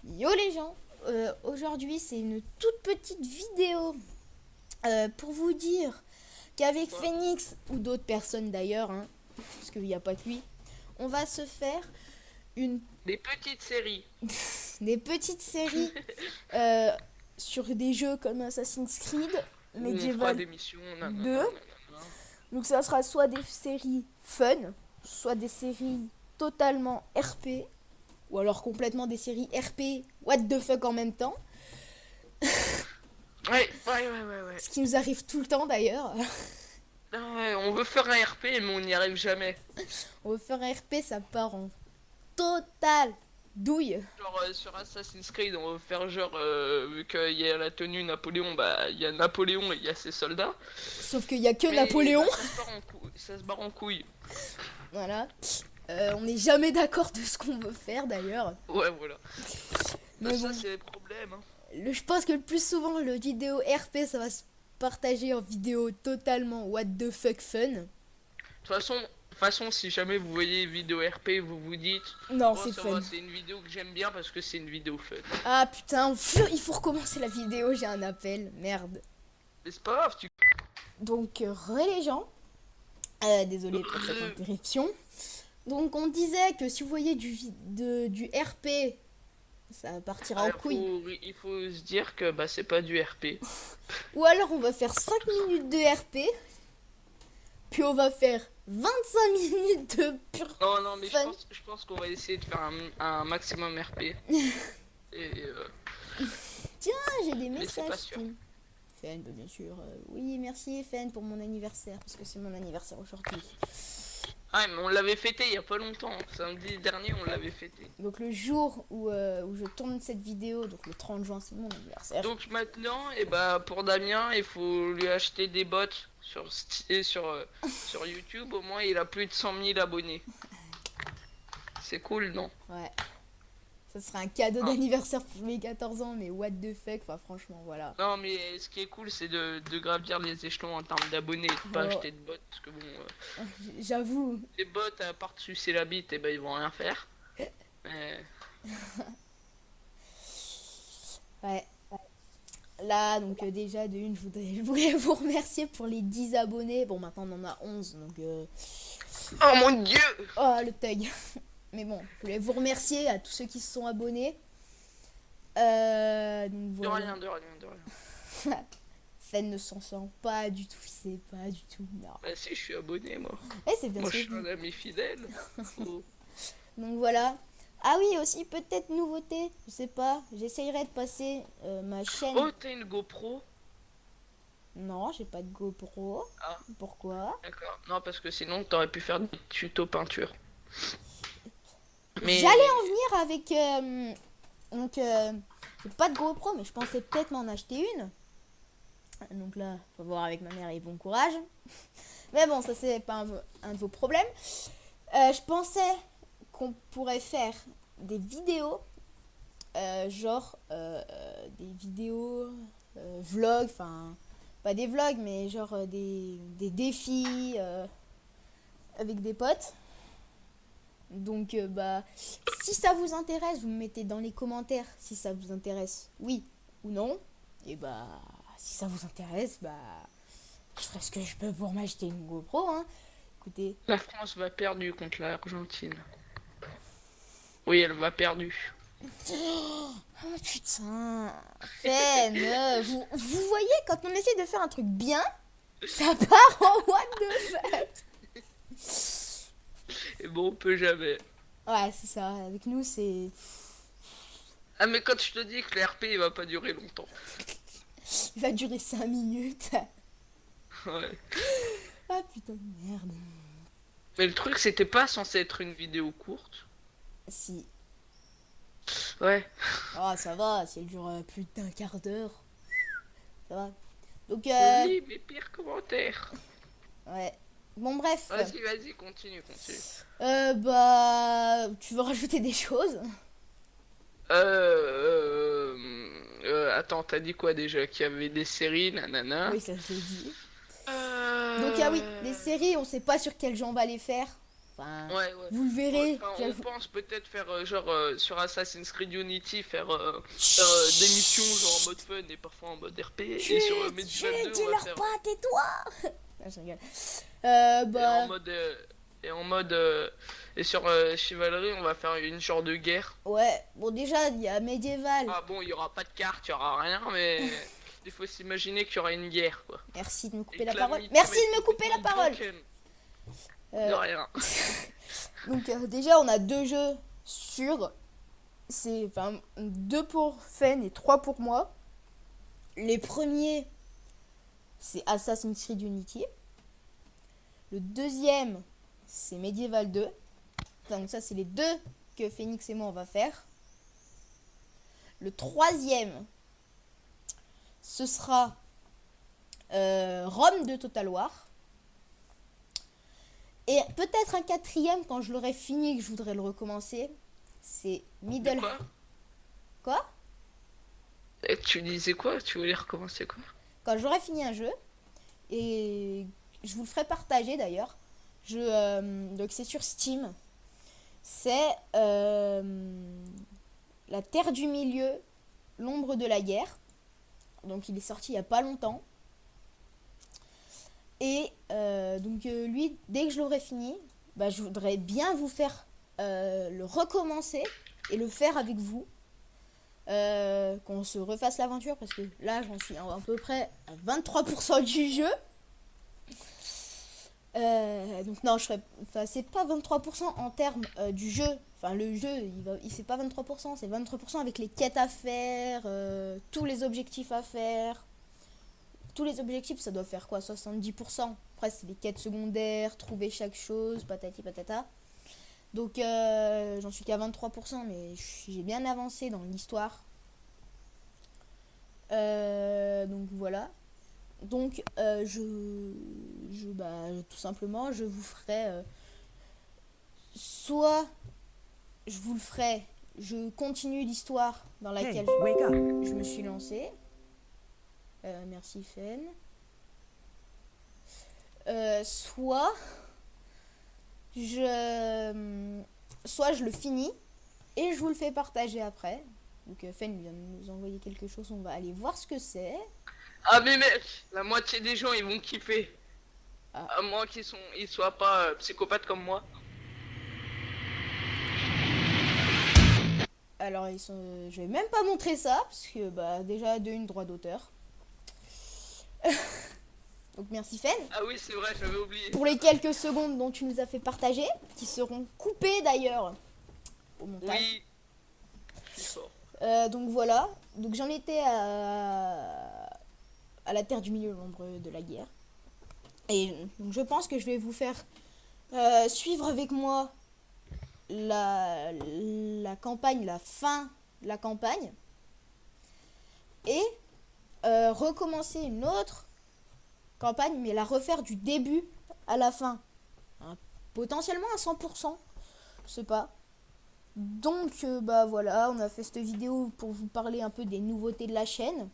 Yo les gens, aujourd'hui c'est une toute petite vidéo pour vous dire qu'avec Quoi? Phoenix ou d'autres personnes d'ailleurs, hein, parce qu'il n'y a pas que lui, on va se faire une Des petites séries. des petites séries euh, sur des jeux comme Assassin's Creed, Où on fera Medieval des missions, nanana, 2. nanana. Donc ça sera soit des séries fun, soit des séries totalement RP, ou alors complètement des séries RP what the fuck en même temps. Ouais. Ce qui nous arrive tout le temps d'ailleurs. Ah ouais, on veut faire un RP, mais on n'y arrive jamais. On veut faire un RP, ça part en total douille. Genre sur Assassin's Creed, on veut faire genre, vu qu'il y a la tenue Napoléon, bah il y a Napoléon et il y a ses soldats. Sauf qu'il y a que Mais Napoléon. bah ça se barre en couille. Voilà. On n'est jamais d'accord de ce qu'on veut faire d'ailleurs. Ouais, voilà. Bah, Mais ça, bon, c'est le problème. Hein. je pense que le plus souvent, le vidéo RP, ça va se partager en vidéo totalement what the fuck fun. De toute façon, si jamais vous voyez vidéo RP, vous vous dites, Non, oh c'est ça fun. va, c'est une vidéo que j'aime bien parce que c'est une vidéo fun. Ah putain, il faut recommencer la vidéo, j'ai un appel. Merde. Mais c'est pas grave, tu. Donc, les gens. Désolé pour cette interruption. Donc, on disait que si vous voyez du RP, ça partira en couille. Il faut se dire que bah c'est pas du RP. Ou alors on va faire 5 minutes de RP, puis on va faire 25 minutes de pur Non, non, mais fun. je pense qu'on va essayer de faire un maximum RP. Et, Tiens, j'ai des mais c'est pas messages. sûr. Fen, bah, bien sûr. Oui, merci Fen pour mon anniversaire, parce que c'est mon anniversaire aujourd'hui. Ah, mais on l'avait fêté il y a pas longtemps. Samedi dernier, on l'avait fêté. Donc le jour où je tourne cette vidéo, donc le 30 juin, c'est mon anniversaire. Donc maintenant, et bah pour Damien, il faut lui acheter des bots sur YouTube. Au moins, il a plus de 100 000 abonnés. C'est cool, non? Ouais. Ça sera un cadeau Ah. d'anniversaire pour mes 14 ans, mais what the fuck, enfin franchement, voilà. Non, mais ce qui est cool, c'est de gravir les échelons en termes d'abonnés et de pas Oh, acheter de bots. Parce que bon, j'avoue. les bots, à part te sucer la bite, et ben ils vont rien faire. Mais Ouais. Là, donc déjà, de une, je voulais vous remercier pour les 10 abonnés. Bon, maintenant, on en a 11, donc... oh mon dieu! Oh, le thug. Mais bon, je voulais vous remercier à tous ceux qui se sont abonnés. Donc De voilà. rien, de rien, de rien. Fen ne s'en sent pas du tout, c'est pas du tout. Non. Bah si, je suis abonné, moi. C'est bien Moi, ce je que je suis un dis. ami fidèle. Oh. Donc voilà. Ah oui, aussi, peut-être nouveauté. Je sais pas. J'essayerai de passer ma chaîne. Oh, t'as une GoPro? Non, j'ai pas de GoPro. Ah, Pourquoi? d'accord. Non, parce que sinon, t'aurais pu faire des tutos peinture. Mais... J'allais en venir avec. Donc, j'ai pas de GoPro, mais je pensais peut-être m'en acheter une. Donc là, faut voir avec ma mère et bon courage. Mais bon, ça c'est pas un de vos problèmes. Je pensais qu'on pourrait faire des vidéos, genre des vidéos vlogs, enfin pas des vlogs, mais genre des défis avec des potes. Donc bah si ça vous intéresse, vous me mettez dans les commentaires si ça vous intéresse, oui ou non. Et bah si ça vous intéresse, bah je ferai ce que je peux pour m'acheter une GoPro, hein. Écoutez, La France va perdre contre l'Argentine. Oui, elle va perdre. oh putain, Fen, vous voyez quand on essaie de faire un truc bien, ça part en what the fuck. Et bon, on peut jamais. Ouais, c'est ça, avec nous c'est... Ah, mais quand je te dis que l'RP, il va pas durer longtemps. Il va durer 5 minutes. Ouais. Ah putain de merde. Mais le truc, c'était pas censé être une vidéo courte. Si. Ouais. Oh, ça va, si elle dure plus d'un quart d'heure, ça va. Donc, Je lis mes pires commentaires. ouais. Bon, bref. Vas-y, continue. Bah, tu veux rajouter des choses? Attends, t'as dit quoi déjà? Qu'il y avait des séries, nanana. Oui, ça je l'ai dit. Donc, ah oui, les Euh... séries, on sait pas sur quelle jambe on va les faire. Enfin, Ouais, ouais. vous le verrez. Enfin, on j'avoue. pense peut-être faire sur Assassin's Creed Unity des missions genre en mode fun et parfois en mode RP et sur Chut, Medieval 2 on va dis-leur faire pas, tais-toi. Ah, je rigole. et en Bah, mode et en mode et sur Chivalry on va faire une genre de guerre. ouais. Bon, déjà, il y a médiéval. Ah bon, il y aura pas de carte, il y aura rien mais il faut s'imaginer qu'il y aura une guerre quoi. Merci de me Et couper la que parole. l'amitié Merci va être de me couper la complètement parole. broken. De Euh, rien. donc, déjà, on a 2 jeux sûrs. C'est enfin 2 pour Fen et 3 pour moi. Les premiers, c'est Assassin's Creed Unity. Le deuxième, c'est Medieval 2. Donc ça, c'est les 2 que Phoenix et moi, on va faire. Le troisième, ce sera Rome de Total War. Et peut-être un quatrième, quand je l'aurai fini, que je voudrais le recommencer, c'est De Middle... quoi? Quoi? Tu disais quoi? Tu voulais recommencer quoi? Quand j'aurai fini un jeu, et je vous le ferai partager d'ailleurs, donc c'est sur Steam, c'est La Terre du Milieu, l'ombre de la guerre. Donc il est sorti il n'y a pas longtemps. Et lui, dès que je l'aurai fini, bah, je voudrais bien vous faire le recommencer et le faire avec vous. Qu'on se refasse l'aventure parce que là j'en suis à peu près à 23% du jeu. Donc non, enfin, c'est pas 23% en termes du jeu. Enfin, le jeu, c'est pas 23%, c'est 23% avec les quêtes à faire, tous les objectifs à faire. Tous les objectifs, ça doit faire quoi, 70%. Après, c'est les quêtes secondaires, trouver chaque chose, patati patata. Donc, j'en suis qu'à 23%, mais j'ai bien avancé dans l'histoire. Donc, voilà. Donc, tout simplement, je vous ferai... soit, je vous le ferai... Je continue l'histoire dans laquelle je me suis lancée. Merci, Fen. Soit je le finis et je vous le fais partager après. Donc Fen vient de nous envoyer quelque chose, on va aller voir ce que c'est. Ah mais mec, la moitié des gens ils vont kiffer. Ah. À moins ils soient pas psychopathes comme moi. Alors je vais même pas montrer ça parce que bah déjà de une droit d'auteur. Donc merci Fen. Ah oui c'est vrai, j'avais oublié. Pour les quelques secondes dont tu nous as fait partager, qui seront coupées d'ailleurs au montage. Oui. Je suis fort. Donc voilà, donc j'en étais à la Terre du Milieu, l'ombre de la guerre. Et donc je pense que je vais vous faire suivre avec moi la campagne, la fin de la campagne. Et recommencer une autre campagne, mais la refaire du début à la fin. Hein, potentiellement à 100%, je sais pas. Donc bah voilà, on a fait cette vidéo pour vous parler un peu des nouveautés de la chaîne,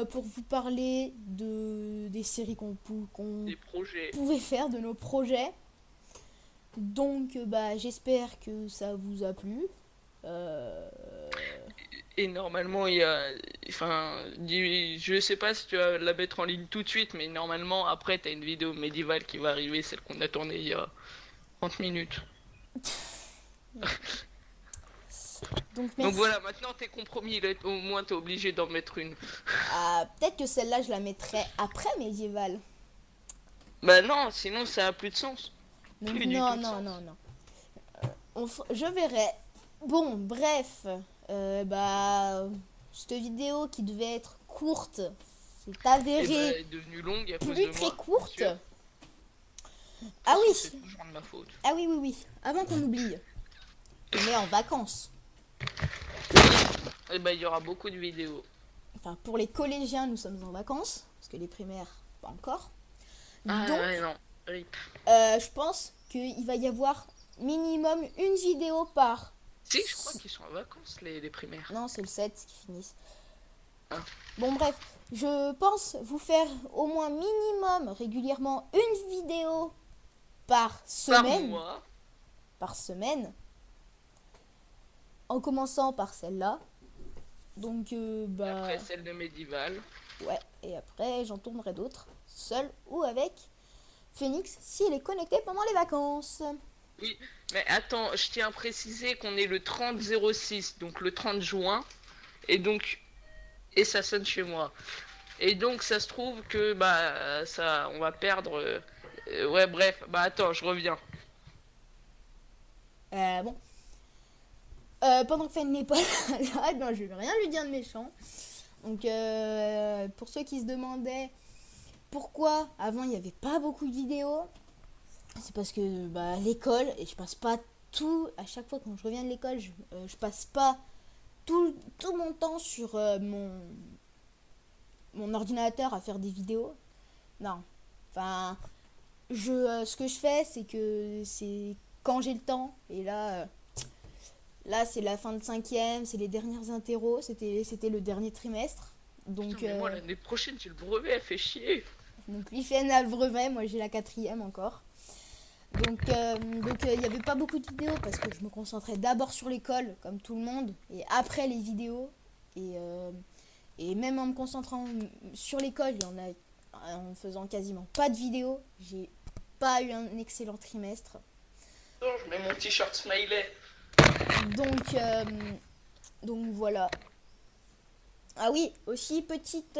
pour vous parler des séries qu'on Des projets. pouvait faire, de nos projets. Donc bah j'espère que ça vous a plu. Et normalement il y a, enfin, je sais pas si tu vas la mettre en ligne tout de suite, mais normalement après t'as une vidéo médiévale qui va arriver, celle qu'on a tournée il y a 30 minutes. Donc Donc merci. voilà, maintenant t'es compromis, là, au moins t'es obligé d'en mettre une. Ah, peut-être que celle-là je la mettrai après médiéval. Bah non, sinon ça a plus de sens. Donc Plus du non, tout de non, sens. non, non. Je verrai. Bon, bref. Cette vidéo qui devait être courte, c'est Et bah, avéré elle est devenue longue à cause de plus moi. très bien courte. sûr. Ah oui, C'est toujours de ma faute. ah oui, oui, oui. Avant qu'on oublie, on est en vacances. Et bah il y aura beaucoup de vidéos. Enfin, pour les collégiens, nous sommes en vacances, parce que les primaires, pas encore. Ah Donc, ouais, non. Rip. je pense qu'il va y avoir minimum une vidéo par... Si, je crois qu'ils sont en vacances, les primaires. Non, c'est le 7 qui finissent. Ah. Bon, bref, je pense vous faire au moins minimum régulièrement une vidéo par Par semaine, mois. par semaine, en commençant par celle-là. Donc, Après bah, celle de Medieval. ouais, et après, j'en tournerai d'autres, seul ou avec Phoenix, s'il est connecté pendant les vacances. Oui, mais attends, je tiens à préciser qu'on est le 30-06, donc le 30 juin, et donc, et ça sonne chez moi. Et donc, ça se trouve que, bah, ça, on va perdre. Ouais, bref, bah attends, je reviens. Bon. Pendant que Fen n'est pas là, ben, je vais rien lui dire de méchant. Donc, pour ceux qui se demandaient pourquoi avant il n'y avait pas beaucoup de vidéos, c'est parce que bah, l'école, et je passe pas tout, à chaque fois quand je reviens de l'école, je passe pas tout mon temps sur mon ordinateur à faire des vidéos. Non. Enfin, ce que je fais, c'est que c'est quand j'ai le temps, et là c'est la fin de cinquième, c'est les dernières interros, c'était le dernier trimestre. Putain, Donc, mais moi, l'année prochaine, j'ai le brevet, elle fait chier. lui fait un brevet, moi j'ai la quatrième encore. Donc il n'y avait pas beaucoup de vidéos parce que je me concentrais d'abord sur l'école, comme tout le monde, et après les vidéos. Et même en me concentrant sur l'école, en faisant quasiment pas de vidéos, j'ai pas eu un excellent trimestre. Attends, je mets mon t-shirt smiley. Donc, euh, donc voilà. Ah oui, aussi petite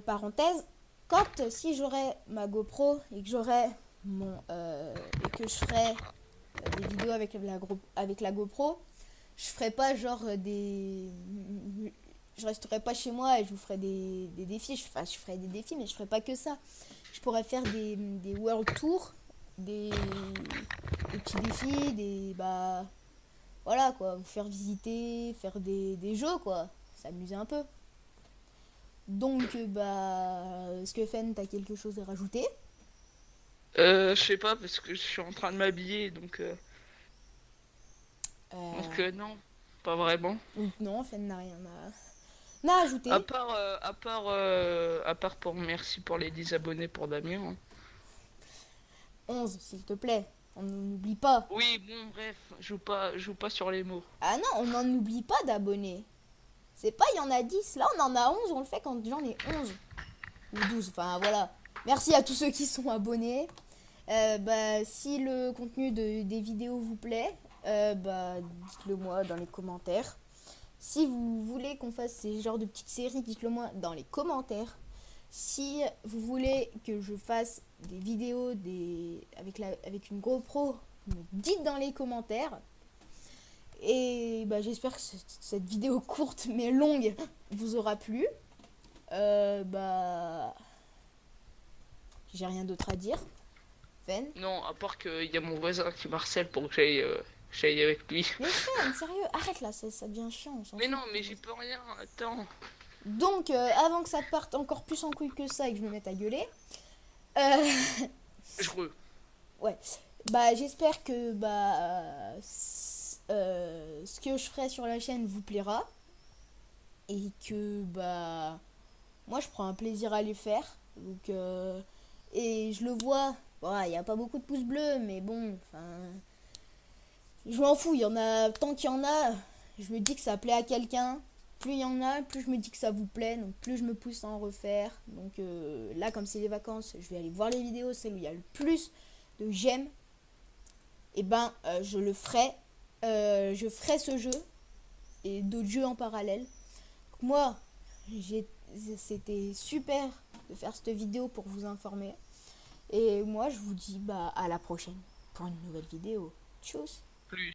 parenthèse, quand si j'aurais ma GoPro et que j'aurais et que je ferais des vidéos avec la GoPro, je ferais pas genre je resterais pas chez moi et je vous ferais des défis. Enfin, je ferais des défis, mais je ferais pas que ça. Je pourrais faire des world tours, des petits défis, voilà quoi, vous faire visiter, faire des jeux quoi, s'amuser un peu. Donc, est-ce que Fen, t'as quelque chose à rajouter? Je sais pas, parce que je suis en train de m'habiller, donc, Euh, non, pas vraiment. donc non, Fen n'a rien à ajouter. À part pour merci pour les 10 abonnés pour Damien, hein. 11 s'il te plaît. On n'oublie pas. Oui, bon, bref, joue pas sur les mots. Ah non, on n'en oublie pas d'abonnés. C'est pas, il y en a 10. Là, on en a 11. On le fait quand j'en ai 11. Ou 12. Enfin, voilà. Merci à tous ceux qui sont abonnés. Si le contenu des vidéos vous plaît, dites-le moi dans les commentaires. Si vous voulez qu'on fasse ces genres de petites séries, dites-le moi dans les commentaires. Si vous voulez que je fasse des vidéos avec une GoPro, me dites dans les commentaires. Et j'espère que cette vidéo courte mais longue vous aura plu. J'ai rien d'autre à dire. Fen. Non, à part qu'il y a mon voisin qui m'harcèle pour que j'aille avec lui. Mais Fen, sérieux, arrête là, ça devient chiant. On s'en Mais fout. non, mais j'y peux rien, attends. Donc, avant que ça parte encore plus en couille que ça et que je me mette à gueuler, euh, Je re. ouais, j'espère que ce que je ferai sur la chaîne vous plaira et que moi je prends un plaisir à les faire. Donc, et je le vois, il n'y a pas beaucoup de pouces bleus, mais bon, enfin, je m'en fous, il y en a tant qu'il y en a, je me dis que ça plaît à quelqu'un. Plus il y en a, plus je me dis que ça vous plaît, donc plus je me pousse à en refaire. Donc là, comme c'est les vacances, je vais aller voir les vidéos, celles où il y a le plus de j'aime. Et je le ferai. Je ferai ce jeu et d'autres jeux en parallèle. Donc, moi, c'était super de faire cette vidéo pour vous informer. Et moi, je vous dis à la prochaine pour une nouvelle vidéo. Tchuss. Plus.